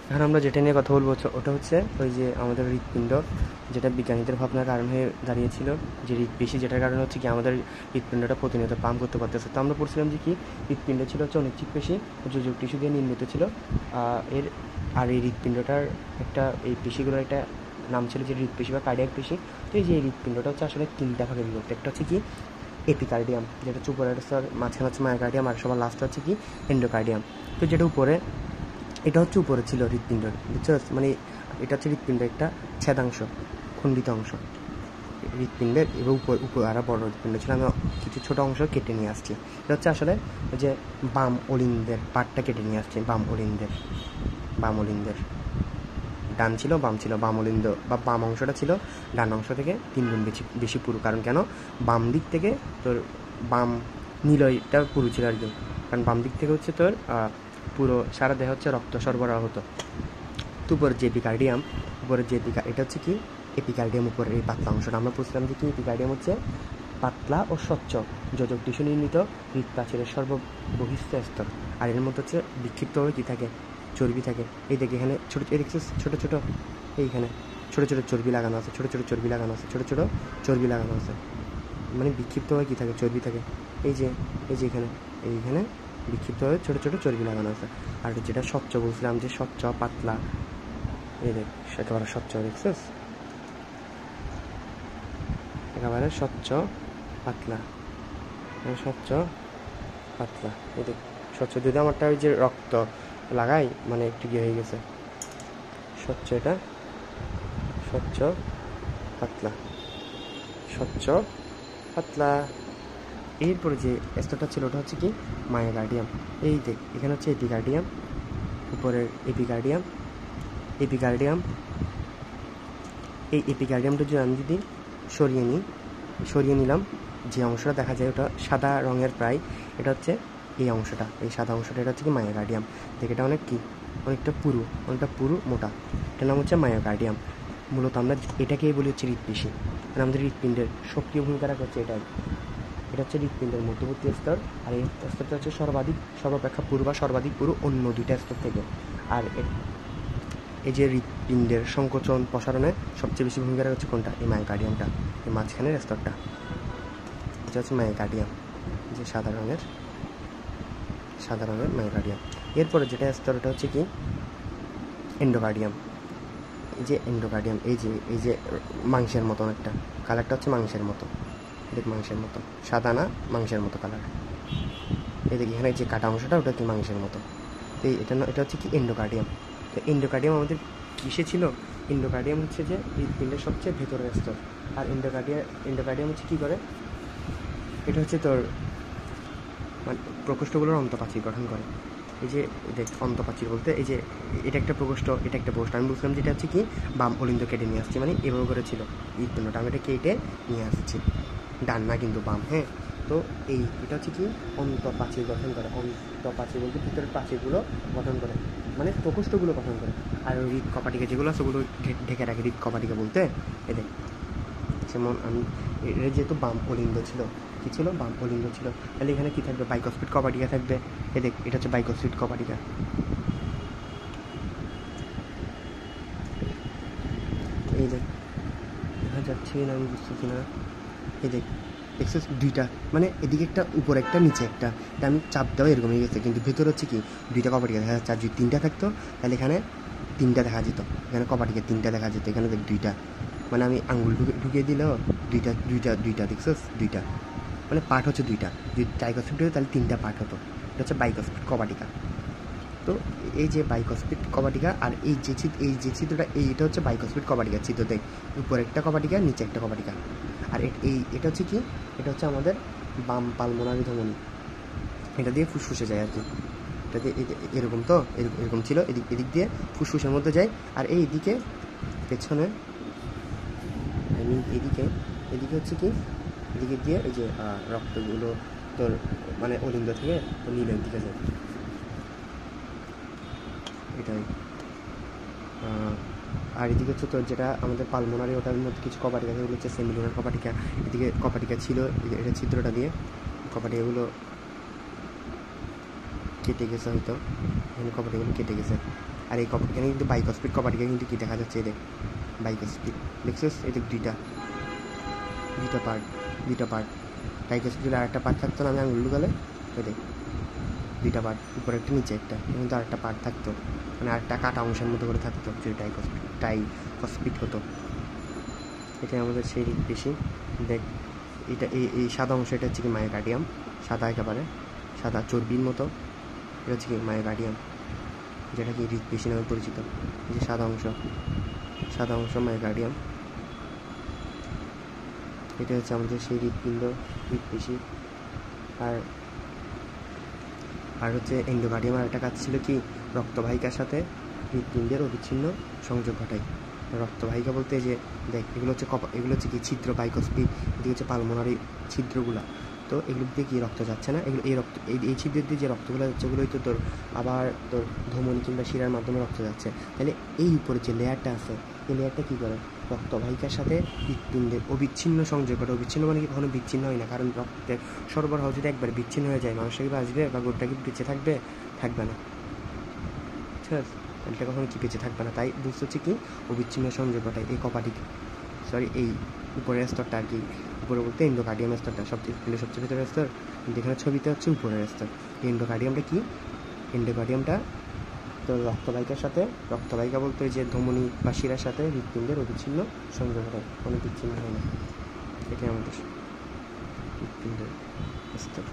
এখন আমরা যেটা নিয়ে কথা বলবো ওটা হচ্ছে ওই যে আমাদের হৃৎপিণ্ড, যেটা বিজ্ঞানীদের ভাবনার কারণ হয়ে দাঁড়িয়েছিল, যে হৃৎপেশি, যেটার কারণে হচ্ছে কি আমাদের হৃৎপিণ্ডটা প্রতিনিয়ত পাম্প করতে পারতেছে। তো আমরা পড়ছিলাম যে কি হৃৎপিণ্ড ছিল হচ্ছে অনিচ্ছিক পেশি, যোজক টিস্যু দিয়ে নির্মিত ছিল। এর আর এই হৃৎপিণ্ডটার একটা, এই পেশিগুলোর একটা নাম ছিল যে হৃৎপেশি বা কার্ডিয়াক পেশি। তো এই যে এই হৃৎপিণ্ডটা হচ্ছে আসলে তিনটা ভাগে বিভক্ত। একটা হচ্ছে কি এপিকার্ডিয়াম, যেটা হচ্ছে উপরে মাঝখানে হচ্ছে মায়োকার্ডিয়াম, আর সবার লাস্ট হচ্ছে কি এন্ডোকার্ডিয়াম। তো যেটা উপরে, এটা হচ্ছে উপরে ছিল হৃৎপিণ্ডের, বুঝছো? মানে এটা হচ্ছে হৃৎপিণ্ডের একটা ছেদাংশ, খণ্ডিত অংশ হৃৎপিণ্ডের, এবং উপর আরও বড় হৃৎপিণ্ড ছিল। আমি কিছু ছোটো অংশ কেটে নিয়ে আসছি। এটা হচ্ছে আসলে যে বাম অলিন্দের পার্টটা কেটে নিয়ে আসছি, বাম অলিন্দের ডান ছিল বাম ছিল, বাম অলিন্দ বা বাম অংশটা ছিল ডান অংশ থেকে 3 গুণ বেশি পুরু। কারণ কেন? বাম দিক থেকে তোর বাম নিলয়টা পুরু ছিল আর কি। কারণ বাম দিক থেকে হচ্ছে তোর পুরো সারা দেহে হচ্ছে রক্ত সরবরাহ হতো। তো উপরের যে এপিকার্ডিয়াম, এটা হচ্ছে কি এপিকার্ডিয়াম, উপরের এই পাতলা অংশটা। আমরা বুঝলাম যে কি এপিকার্ডিয়াম হচ্ছে পাতলা ও স্বচ্ছ যোজক টিস্যু নির্মিত হৃৎপ্রাচীরের সর্ববহিস্থ স্তর। আর এর মধ্যে হচ্ছে বিক্ষিপ্তভাবে কী থাকে? চর্বি থাকে। এই দেখে এখানে ছোটো ছোটো ছোটো, এইখানে ছোটো ছোটো চর্বি লাগানো আছে, ছোটো ছোটো চর্বি লাগানো আছে। মানে বিক্ষিপ্তভাবে কী থাকে? চর্বি থাকে। এই যে এইখানে বিক্ষিপ্তভাবে ছোটো ছোটো চর্বি লাগানো আছে। আর যেটা স্বচ্ছ বলছিলাম, যে স্বচ্ছ পাতলা, এই দেখ একেবারে স্বচ্ছ, দেখছিস? একেবারে স্বচ্ছ পাতলা, এই দেখ স্বচ্ছ। যদি আমারটা ওই যে রক্ত লাগাই, মানে একটু গিয়ে হয়ে গেছে স্বচ্ছ, এটা স্বচ্ছ পাতলা। এরপরে যে স্তরটা ছিল ওটা হচ্ছে কি মায়োকার্ডিয়াম। এই দেখ এখানে হচ্ছে এপিকার্ডিয়াম, উপরের এপিকার্ডিয়াম। এই এপিকার্ডিয়ামটা যদি আমি সরিয়ে নিলাম, যে অংশটা দেখা যায় ওটা সাদা রঙের প্রায়, এটা হচ্ছে এই অংশটা, এই সাদা অংশটা, এটা হচ্ছে কি মায়োকার্ডিয়াম। দেখে এটা অনেকটা পুরু মোটা, এটার নাম হচ্ছে মায়োকার্ডিয়াম। মূলত আমরা এটাকেই বলি হচ্ছে হৃৎপেশি। মানে আমাদের হৃৎপিণ্ডের সক্রিয় ভূমিকা রাখা হচ্ছে এটা হচ্ছে হৃৎপিণ্ডের মধ্যবর্তী স্তর। আর এই স্তরটা হচ্ছে সর্বাপেক্ষা পুরু বা সর্বাধিক পুরু অন্য দুইটা স্তর থেকে। আর এই যে হৃৎপিণ্ডের সংকোচন প্রসারণে সবচেয়ে বেশি ভূমিকা রাখা হচ্ছে কোনটা? এই মায়োকার্ডিয়ামটা, এই মাঝখানের স্তরটা, এটা হচ্ছে মায়োকার্ডিয়াম, যে সাদা রঙের মায়োকার্ডিয়াম। এরপরে যেটা স্তর ওটা হচ্ছে কি এন্ডোকার্ডিয়াম। এই যে মাংসের মতো একটা কালারটা হচ্ছে মাংসের মতো, দেখ মাংসের মতো, সাদা না, মাংসের মতো কালার। এই দেখ এখানে যে কাটা অংশটা ওটা কি মাংসের মতো। তো এটা হচ্ছে কি এন্ডোকার্ডিয়াম। তো এন্ডোকার্ডিয়াম আমাদের কিসে ছিল? এন্ডোকার্ডিয়াম হচ্ছে যে হৃৎপিণ্ডের সবচেয়ে ভেতরের স্তর। আর এন্ডোকার্ডিয়াম হচ্ছে কী করে? এটা হচ্ছে তোর মানে প্রকোষ্ঠগুলোর অন্তঃপ্রাচীর গঠন করে। এই যে দেখ অন্তঃপ্রাচীর বলতে এই যে এটা একটা প্রকোষ্ঠ, এটা একটা প্রকোষ্ঠ। আমি বলছিলাম যেটা হচ্ছে কি বাম অলিন্দ কেটে নিয়ে আসছি, মানে এভাবে করে ছিল হৃৎপিণ্ডটা, আমি এটা কেটে নিয়ে আসছি, ডান না কিন্তু বাম। হ্যাঁ, তো এটা হচ্ছে কি অন্তঃপ্রাচীর গঠন করে। অন্তঃপ্রাচীর বলতে ভিতরের প্রাচীরগুলো গঠন করে, মানে প্রকোষ্ঠগুলো গঠন করে। আর হৃদ কপাটিকা যেগুলো আছে ওগুলো ঢেকে রাখে। হৃদ কপাটিকা বলতে এদের, যেমন আমি এটা যেহেতু বাম অলিন্দ ছিল, কী ছিল? বাম অলিন্দ ছিল। তাহলে এখানে কী থাকবে? বাইকস্পিড কপাটিকা থাকবে। দেখ এটা হচ্ছে বাইকস্পিড কপাটিকা। এই দেখ দেখা যাচ্ছে না, আমি বুঝতেছি না। এই দেখ দেখছিস দুইটা, মানে এদিকে একটা উপরে একটা নিচে একটা, এটা আমি চাপ দেওয়া এরকম হয়ে গেছে, কিন্তু ভেতরে হচ্ছে কি দুইটা কপাটিকা দেখা যাচ্ছে। আর যদি 3টা থাকতো তাহলে এখানে 3টা দেখা যেত, এখানে কপাটিকা 3টা দেখা যেত, এখানে দেখ 2টা। মানে আমি আঙ্গুল ঢুকিয়ে দিলেও দুইটা দেখছিস, 2টা মানে পার্ট হচ্ছে 2টা। যদি ট্রাইকস্পিড হতো তাহলে 3টা পার্ট হতো। এটা হচ্ছে বাইকস্পিড কপাটিকা। তো এই যে বাইকস্পিড কপাটিকা, আর এই যে ছিদ্রটা, এটা হচ্ছে বাইকস্পিড কপাটিকা ছিদ্র। দেখ উপরে একটা কপাটিকা, নিচে একটা কপাটিকা। আর এটা হচ্ছে কি, এটা হচ্ছে আমাদের বাম পালমোনারি ধমনী, এটা দিয়ে ফুসফুসে যায় আর কি। এটা দিয়ে এরকম, তো এরকম ছিল, এদিক দিয়ে ফুসফুসের মধ্যে যায়। আর এই দিকে পেছনে, এদিকে হচ্ছে কি, এদিকে দিয়ে এই যে রক্তগুলো তোর মানে অলিন্দ থেকে নীলের দিকে যায়, এটাই। আর এদিকে হচ্ছে তোর যেটা আমাদের পালমোনারি, ওটার মধ্যে কিছু কপাটিকা, সেগুলো হচ্ছে সেমিলুনার কপাটিকা। এদিকে কপাটিকা ছিল, এটা ছিদ্রটা দিয়ে কপাটিকাগুলো কেটে গেছে, হয়তো এখানে কপাটিকাগুলো কেটে গেছে। আর এই এখানে কিন্তু বাইকস্পিড কপাটিকে কিন্তু কী দেখা যাচ্ছে, এদের বাইকস্পিড দেখছিস, এদের দুইটা পার্ট বাইকস্পিডের আর একটা পার্ট থাকতো না, আমি আঙুল গেলে এদের দুইটা পার্ট, উপরে একটা নিচে একটা, কিন্তু আরেকটা পার্ট থাকতো, মানে আরেকটা কাটা অংশের মতো করে থাকতো যদি টাইকস্পিড হতো। এটা আমাদের সেই বেশি দেখ, এটা এই সাদা অংশ, এটা হচ্ছে কি মায়োকার্ডিয়াম, সাদা একেবারে সাদা চর্বির মতো, এটা হচ্ছে কি মায়োকার্ডিয়াম, যেটা কি হৃৎপেশি নামে পরিচিত। এই যে সাদা অংশ মায়োকার্ডিয়াম, এটা হচ্ছে আমাদের সেই হৃৎপেশি। আর হচ্ছে এন্ডোকার্ডিয়াম আর একটা কাজ ছিল কি, রক্তবাহিকার সাথে হৃৎপিণ্ডের অবিচ্ছিন্ন সংযোগ ঘটায়। রক্তবাহিকা বলতে যে দেখ, এগুলো হচ্ছে কি ছিদ্র, বাইকস্পিড, এদিকে হচ্ছে পালমোনারি ছিদ্রগুলা। তো এগুলো দিয়ে কি রক্ত যাচ্ছে না, এগুলো এই ছিদ্রের দিয়ে যে রক্তগুলো যাচ্ছে, ওগুলোই তো তোর আবার তোর ধমনী কিংবা শিরার মাধ্যমে রক্ত যাচ্ছে। তাহলে এই উপরে যে লেয়ারটা আছে, এই লেয়ারটা কী করে, রক্তবাহিকার সাথে হৃৎপিণ্ডের অবিচ্ছিন্ন সংযোগ ঘটে। অবিচ্ছিন্ন মানে কি, কখনো বিচ্ছিন্ন হয় না, কারণ রক্তের সরবরাহ যদি একবার বিচ্ছিন্ন হয়ে যায়, মানুষটা কি বাঁচবে বা গোটা কি বেঁচে থাকবে না, ঠিক আছে, এটা কখনো কি বেঁচে থাকবে না। তাই বুঝতে হচ্ছে কি অবিচ্ছিন্ন সংযোগ ঘটায় এই এই উপরের স্তরটা আর কি, উপরে বলতে এন্ডোকার্ডিয়াম স্তরটা সবচেয়ে ভেতরের স্তর, কিন্তু এখানে ছবিতে হচ্ছে উপরের স্তর। এন্ডোকার্ডিয়ামটা কি, এন্ডোকার্ডিয়ামটা তো রক্তবাহিকা বলতে ওই যে ধমনী বা শিরার সাথে হৃৎপিণ্ডের অবিচ্ছিন্ন সংযোগ হয়, কোনো বিচ্ছিন্ন হয় না। এটাই আমাদের হৃৎপিণ্ডের স্তর।